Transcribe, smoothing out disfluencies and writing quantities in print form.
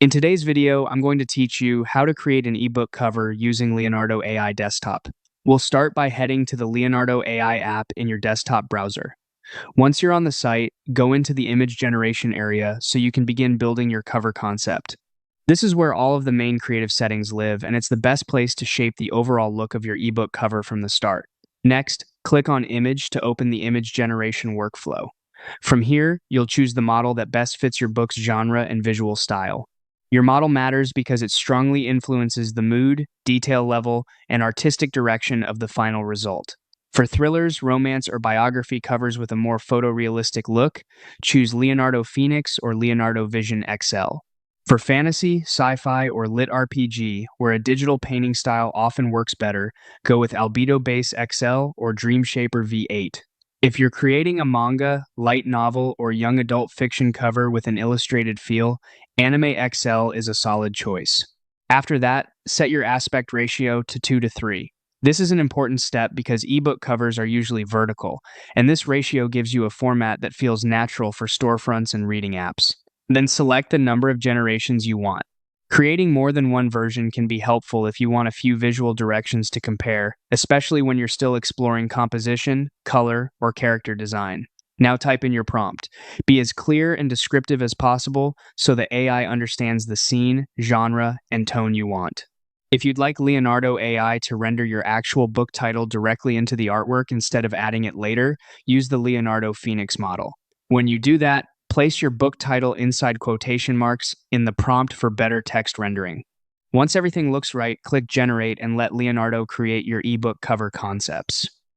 In today's video, I'm going to teach you how to create an ebook cover using Leonardo AI Desktop. We'll start by heading to the Leonardo AI app in your desktop browser. Once you're on the site, go into the image generation area so you can begin building your cover concept. This is where all of the main creative settings live, and it's the best place to shape the overall look of your ebook cover from the start. Next, click on Image to open the image generation workflow. From here, you'll choose the model that best fits your book's genre and visual style. Your model matters because it strongly influences the mood, detail level, and artistic direction of the final result. For thrillers, romance, or biography covers with a more photorealistic look, choose Leonardo Phoenix or Leonardo Vision XL. For fantasy, sci-fi, or lit RPG, where a digital painting style often works better, go with Albedo Base XL or Dreamshaper V8. If you're creating a manga, light novel, or young adult fiction cover with an illustrated feel, Anime XL is a solid choice. After that, set your aspect ratio to 2:3. This is an important step because ebook covers are usually vertical, and this ratio gives you a format that feels natural for storefronts and reading apps. Then select the number of generations you want. Creating more than one version can be helpful if you want a few visual directions to compare, especially when you're still exploring composition, color, or character design. Now type in your prompt. Be as clear and descriptive as possible so the AI understands the scene, genre, and tone you want. If you'd like Leonardo AI to render your actual book title directly into the artwork instead of adding it later, use the Leonardo Phoenix model. When you do that, place your book title inside quotation marks in the prompt for better text rendering. Once everything looks right, click Generate and let Leonardo create your ebook cover concepts.